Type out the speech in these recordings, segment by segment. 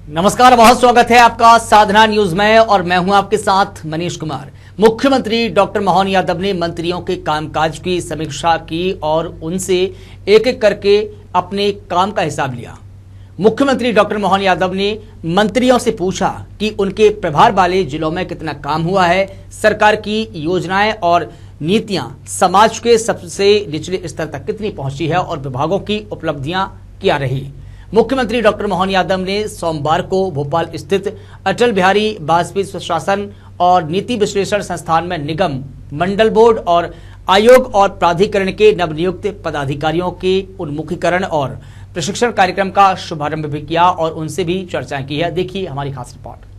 नमस्कार, बहुत स्वागत है आपका साधना न्यूज में और मैं हूं आपके साथ मनीष कुमार। मुख्यमंत्री डॉक्टर मोहन यादव ने मंत्रियों के कामकाज की समीक्षा की और उनसे एक एक करके अपने काम का हिसाब लिया। मुख्यमंत्री डॉक्टर मोहन यादव ने मंत्रियों से पूछा कि उनके प्रभार वाले जिलों में कितना काम हुआ है, सरकार की योजनाएं और नीतियां समाज के सबसे निचले स्तर तक कितनी पहुंची है और विभागों की उपलब्धियां क्या रही। मुख्यमंत्री डॉक्टर मोहन यादव ने सोमवार को भोपाल स्थित अटल बिहारी वाजपेयी स्वशासन और नीति विश्लेषण संस्थान में निगम, मंडल बोर्ड और आयोग और प्राधिकरण के नवनियुक्त पदाधिकारियों के उन्मुखीकरण और प्रशिक्षण कार्यक्रम का शुभारंभ भी किया और उनसे भी चर्चाएं की है। देखिए हमारी खास रिपोर्ट।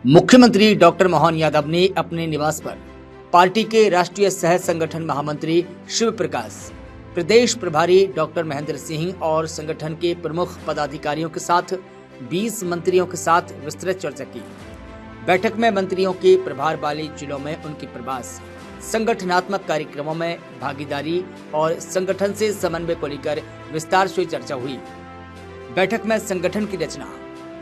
मुख्यमंत्री डॉक्टर मोहन यादव ने अपने निवास पर पार्टी के राष्ट्रीय सह संगठन महामंत्री शिव प्रकाश, प्रदेश प्रभारी डॉक्टर महेंद्र सिंह और संगठन के प्रमुख पदाधिकारियों के साथ 20 मंत्रियों के साथ विस्तृत चर्चा की। बैठक में मंत्रियों के प्रभार वाले जिलों में उनके प्रवास, संगठनात्मक कार्यक्रमों में भागीदारी और संगठन से समन्वय को लेकर विस्तार से चर्चा हुई। बैठक में संगठन की रचना,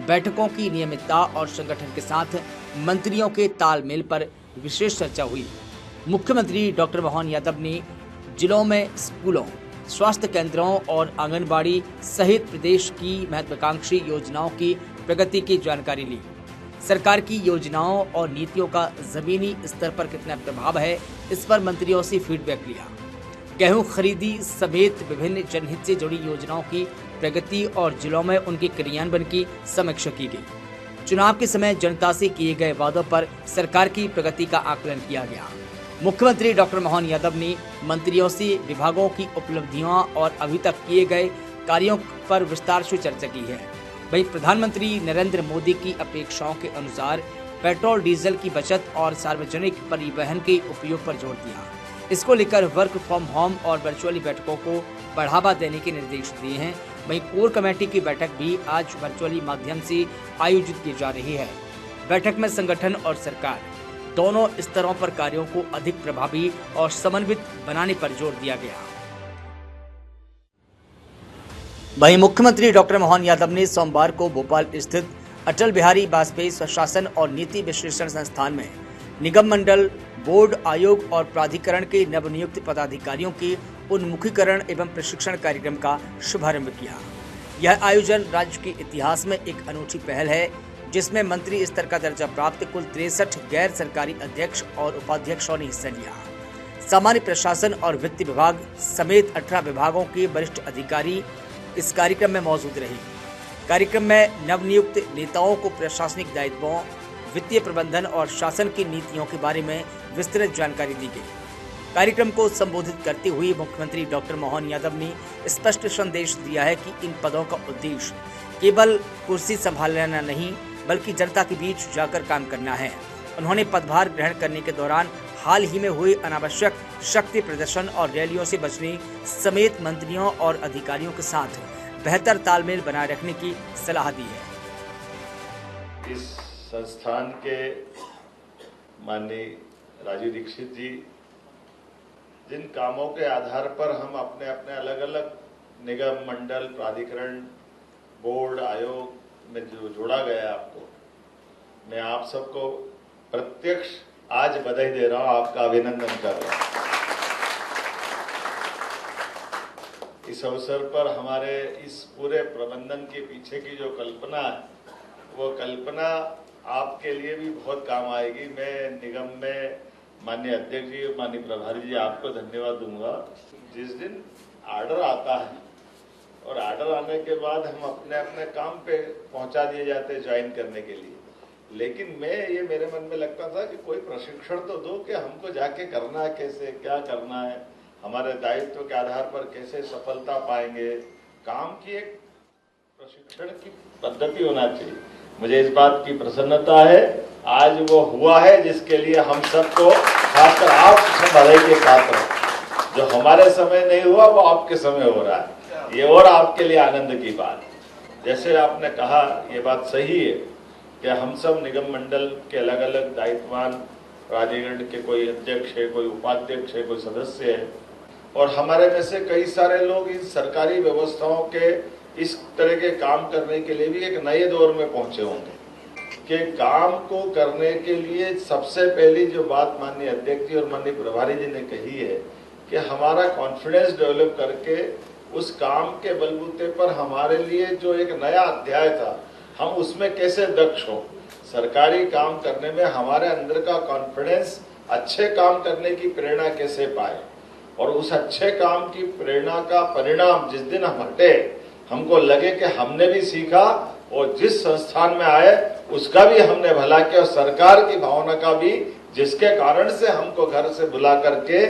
बैठकों की नियमितता और संगठन के साथ मंत्रियों के तालमेल पर विशेष चर्चा हुई। मुख्यमंत्री डॉक्टर मोहन यादव ने जिलों में स्कूलों, स्वास्थ्य केंद्रों और आंगनबाड़ी सहित प्रदेश की महत्वाकांक्षी योजनाओं की प्रगति की जानकारी ली। सरकार की योजनाओं और नीतियों का जमीनी स्तर पर कितना प्रभाव है, इस पर मंत्रियों से फीडबैक लिया। गेहूं खरीदी समेत विभिन्न जनहित से जुड़ी योजनाओं की प्रगति और जिलों में उनके क्रियान्वयन की समीक्षा की गई। चुनाव के समय जनता से किए गए वादों पर सरकार की प्रगति का आकलन किया गया। मुख्यमंत्री डॉक्टर मोहन यादव ने मंत्रियों से विभागों की उपलब्धियों और अभी तक किए गए कार्यों पर विस्तार से चर्चा की है। वहीं प्रधानमंत्री नरेंद्र मोदी की अपेक्षाओं के अनुसार पेट्रोल डीजल की बचत और सार्वजनिक परिवहन के उपयोग पर जोर दिया। इसको लेकर वर्क फ्रॉम होम और वर्चुअली बैठकों को बढ़ावा देने के निर्देश दिए हैं। वहीं कोर कमेटी की बैठक भी आज वर्चुअली माध्यम से आयोजित की जा रही है। बैठक में संगठन और सरकार दोनों स्तरों पर कार्यों को अधिक प्रभावी और समन्वित बनाने पर जोर दिया गया। वहीं मुख्यमंत्री डॉक्टर मोहन यादव ने सोमवार को भोपाल स्थित अटल बिहारी वाजपेयी स्वशासन और नीति विश्लेषण संस्थान में निगम, मंडल बोर्ड, आयोग और प्राधिकरण के नवनियुक्त पदाधिकारियों के उन्मुखीकरण एवं प्रशिक्षण कार्यक्रम का शुभारंभ किया। यह आयोजन राज्य के इतिहास में एक अनूठी पहल है, जिसमें मंत्री स्तर का दर्जा प्राप्त कुल 63 गैर सरकारी अध्यक्ष और उपाध्यक्षों ने हिस्सा लिया। सामान्य प्रशासन और वित्त विभाग समेत 18 विभागों के वरिष्ठ अधिकारी इस कार्यक्रम में मौजूद रहे। कार्यक्रम में नवनियुक्त नेताओं को प्रशासनिक दायित्वों, वित्तीय प्रबंधन और शासन की नीतियों के बारे में विस्तृत जानकारी दी गई। कार्यक्रम को संबोधित करते हुए मुख्यमंत्री डॉक्टर मोहन यादव ने स्पष्ट संदेश दिया है कि इन पदों का उद्देश्य केवल कुर्सी संभालना नहीं, बल्कि जनता के बीच जाकर काम करना है। उन्होंने पदभार ग्रहण करने के दौरान हाल ही में हुए अनावश्यक शक्ति प्रदर्शन और रैलियों से बचने समेत मंत्रियों और अधिकारियों के साथ बेहतर तालमेल बनाए रखने की सलाह दी है। इस संस्थान के माननीय राजीव दीक्षित जी जिन कामों के आधार पर हम अपने अपने अलग अलग निगम, मंडल, प्राधिकरण, बोर्ड, आयोग में जो जोड़ा गया आपको, मैं आप सबको प्रत्यक्ष आज बधाई दे रहा हूं, आपका अभिनंदन कर रहा हूं। इस अवसर पर हमारे इस पूरे प्रबंधन के पीछे की जो कल्पना है, वो कल्पना आपके लिए भी बहुत काम आएगी। मैं निगम में माननीय अध्यक्ष जी, माननीय प्रभारी जी, आपको धन्यवाद दूंगा। जिस दिन आर्डर आता है और आर्डर आने के बाद हम अपने अपने काम पे पहुंचा दिए जाते हैं ज्वाइन करने के लिए, लेकिन ये मेरे मन में लगता था कि कोई प्रशिक्षण तो दो कि हमको जाके करना है, कैसे क्या करना है, हमारे दायित्व के आधार पर कैसे सफलता पाएंगे। काम की एक प्रशिक्षण की पद्धति होना चाहिए। मुझे इस बात की प्रसन्नता है, आज वो हुआ है जिसके लिए हम सबको, खासकर आप सब बधाई के पात्र हैं। जो हमारे समय नहीं हुआ वो आपके समय हो रहा है, ये और आपके लिए आनंद की बात। जैसे आपने कहा, ये बात सही है कि हम सब निगम मंडल के अलग अलग दायित्ववान, प्राधिकरण के कोई अध्यक्ष है, कोई उपाध्यक्ष है, कोई सदस्य है, और हमारे में से कई सारे लोग इन सरकारी व्यवस्थाओं के इस तरह के काम करने के लिए भी एक नए दौर में पहुंचे होंगे कि काम को करने के लिए सबसे पहली जो बात माननीय अध्यक्ष जी और माननीय प्रभारी जी ने कही है कि हमारा कॉन्फिडेंस डेवलप करके उस काम के बलबूते पर हमारे लिए जो एक नया अध्याय था, हम उसमें कैसे दक्ष हो। सरकारी काम करने में हमारे अंदर का कॉन्फिडेंस, अच्छे काम करने की प्रेरणा कैसे पाए, और उस अच्छे काम की प्रेरणा का परिणाम जिस दिन हम हटे, हमको लगे कि हमने भी सीखा और जिस संस्थान में आए उसका भी हमने भला किया, और सरकार की भावना का भी, जिसके कारण से हमको घर से बुला करके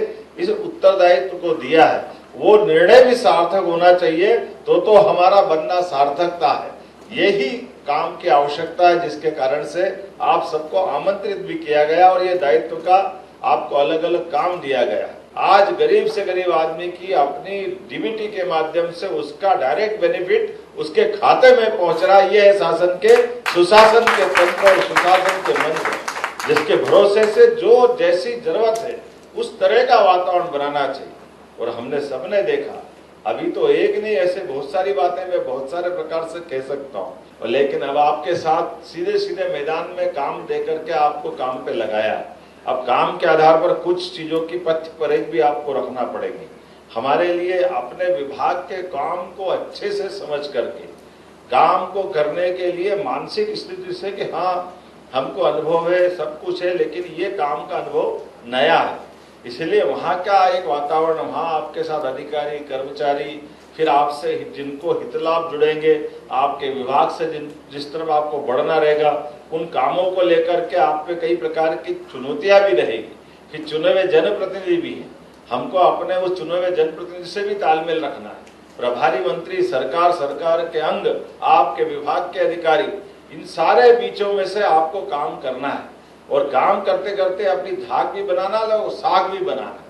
इस उत्तरदायित्व को दिया है, वो निर्णय भी सार्थक होना चाहिए। तो हमारा बनना सार्थकता है। यही काम की आवश्यकता है, जिसके कारण से आप सबको आमंत्रित भी किया गया और ये दायित्व का आपको अलग अलग काम दिया गया। आज गरीब से गरीब आदमी की अपनी डीबीटी के माध्यम से उसका डायरेक्ट बेनिफिट उसके खाते में पहुंच रहा है। ये है शासन के, सुशासन के तंत्र और सुशासन के मंत्र, जिसके भरोसे से जो जैसी जरूरत है उस तरह का वातावरण बनाना चाहिए। और हमने सबने देखा, अभी तो एक नहीं, ऐसे बहुत सारी बातें मैं बहुत सारे प्रकार से कह सकता हूँ, और लेकिन अब आपके साथ सीधे सीधे मैदान में काम दे करके आपको काम पे लगाया। अब काम के आधार पर कुछ चीजों की पथ्य परहेज भी आपको रखना पड़ेगी। हमारे लिए अपने विभाग के काम को अच्छे से समझ करके काम को करने के लिए मानसिक स्थिति से कि हाँ हमको अनुभव है, सब कुछ है, लेकिन ये काम का अनुभव नया है, इसलिए वहाँ का एक वातावरण, वहाँ आपके साथ अधिकारी, कर्मचारी, फिर आपसे जिनको हित लाभ जुड़ेंगे, आपके विभाग से जिस तरफ आपको बढ़ना रहेगा, उन कामों को लेकर के आप पे कई प्रकार की चुनौतियां भी रहेगी। फिर चुने हुए जनप्रतिनिधि भी हैं, हमको अपने उस चुने हुए जनप्रतिनिधि से भी तालमेल रखना है। प्रभारी मंत्री, सरकार के अंग, आपके विभाग के अधिकारी, इन सारे बीचों में से आपको काम करना है, और काम करते करते अपनी धाक भी बनाना है और साख भी बनाना है।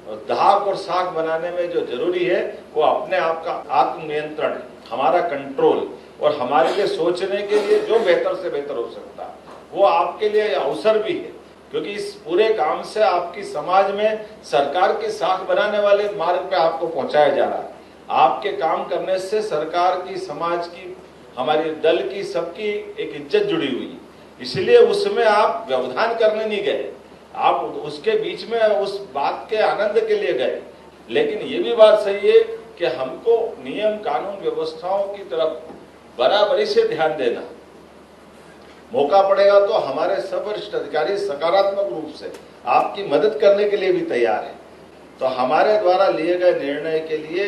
और धाक और साख बनाने में जो जरूरी है वो अपने आप का आत्मनियंत्रण है, हमारा कंट्रोल, और हमारे लिए सोचने के लिए जो बेहतर से बेहतर हो सकता है वो आपके लिए अवसर भी है, क्योंकि इस पूरे काम से आपकी समाज में सरकार की साख बनाने वाले मार्ग पे आपको पहुंचाया जा रहा है। आपके काम करने से सरकार की, समाज की, हमारी दल की, सबकी एक इज्जत जुड़ी हुई है। इसलिए उसमें आप व्यवधान करने नहीं गए, आप उसके बीच में उस बात के आनंद के लिए गए। लेकिन ये भी बात सही है कि हमको नियम, कानून, व्यवस्थाओं की तरफ बराबरी से ध्यान देना। मौका पड़ेगा तो हमारे सब वरिष्ठ अधिकारी सकारात्मक रूप से आपकी मदद करने के लिए भी तैयार है। तो हमारे द्वारा लिए गए निर्णय के लिए,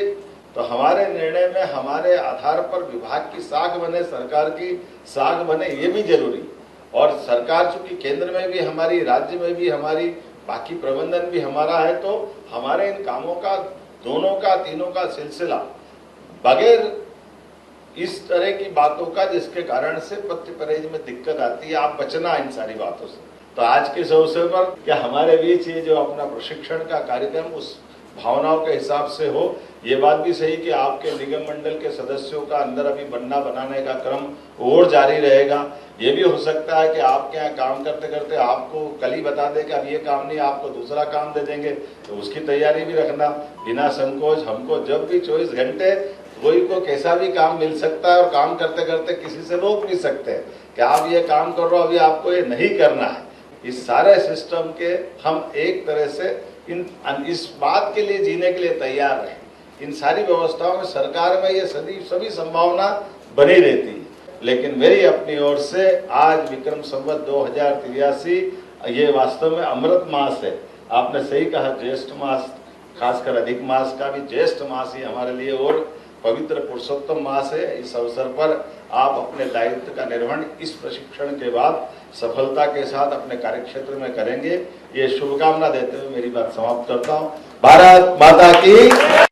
तो हमारे निर्णय में हमारे आधार पर विभाग की साख बने, सरकार की साख बने, ये भी जरूरी। और सरकार चूंकि केंद्र में भी हमारी, राज्य में भी हमारी, बाकी प्रबंधन भी हमारा है, तो हमारे इन कामों का, दोनों का, तीनों का सिलसिला बगैर इस तरह की बातों का जिसके कारण से पथ्य परहेज में दिक्कत आती है, आप बचना इन सारी बातों से। तो आज के इस अवसर पर क्या हमारे बीच ये जो अपना प्रशिक्षण का कार्यक्रम उस भावनाओं के हिसाब से हो, ये बात भी सही कि आपके निगम मंडल के सदस्यों का अंदर अभी बनाने का क्रम और जारी रहेगा। ये भी हो सकता है कि आपके यहाँ काम करते करते आपको कल ही बता दें कि अब ये काम नहीं, आपको दूसरा काम दे देंगे, तो उसकी तैयारी भी रखना बिना संकोच। हमको जब भी 24 घंटे कोई को कैसा भी काम मिल सकता है, और काम करते करते किसी से रोक नहीं सकते कि आप ये काम कर रहे हो, अभी आपको ये नहीं करना है। इस सारे सिस्टम के हम एक तरह से इस बात के लिए जीने के लिए तैयार हैं। इन सारी व्यवस्थाओं में सरकार में ये सभी संभावना बनी रहती है। लेकिन मेरी अपनी ओर से आज विक्रम संवत 2083 ये वास्तव में अमृत मास है। आपने सही कहा, ज्येष्ठ मास, खासकर अधिक मास का भी ज्येष्ठ मास ही हमारे लिए और पवित्र पुरुषोत्तम मास है। इस अवसर पर आप अपने दायित्व का निर्वहन इस प्रशिक्षण के बाद सफलता के साथ अपने कार्यक्षेत्र में करेंगे, ये शुभकामना देते हुए मेरी बात समाप्त करता हूँ। भारत माता की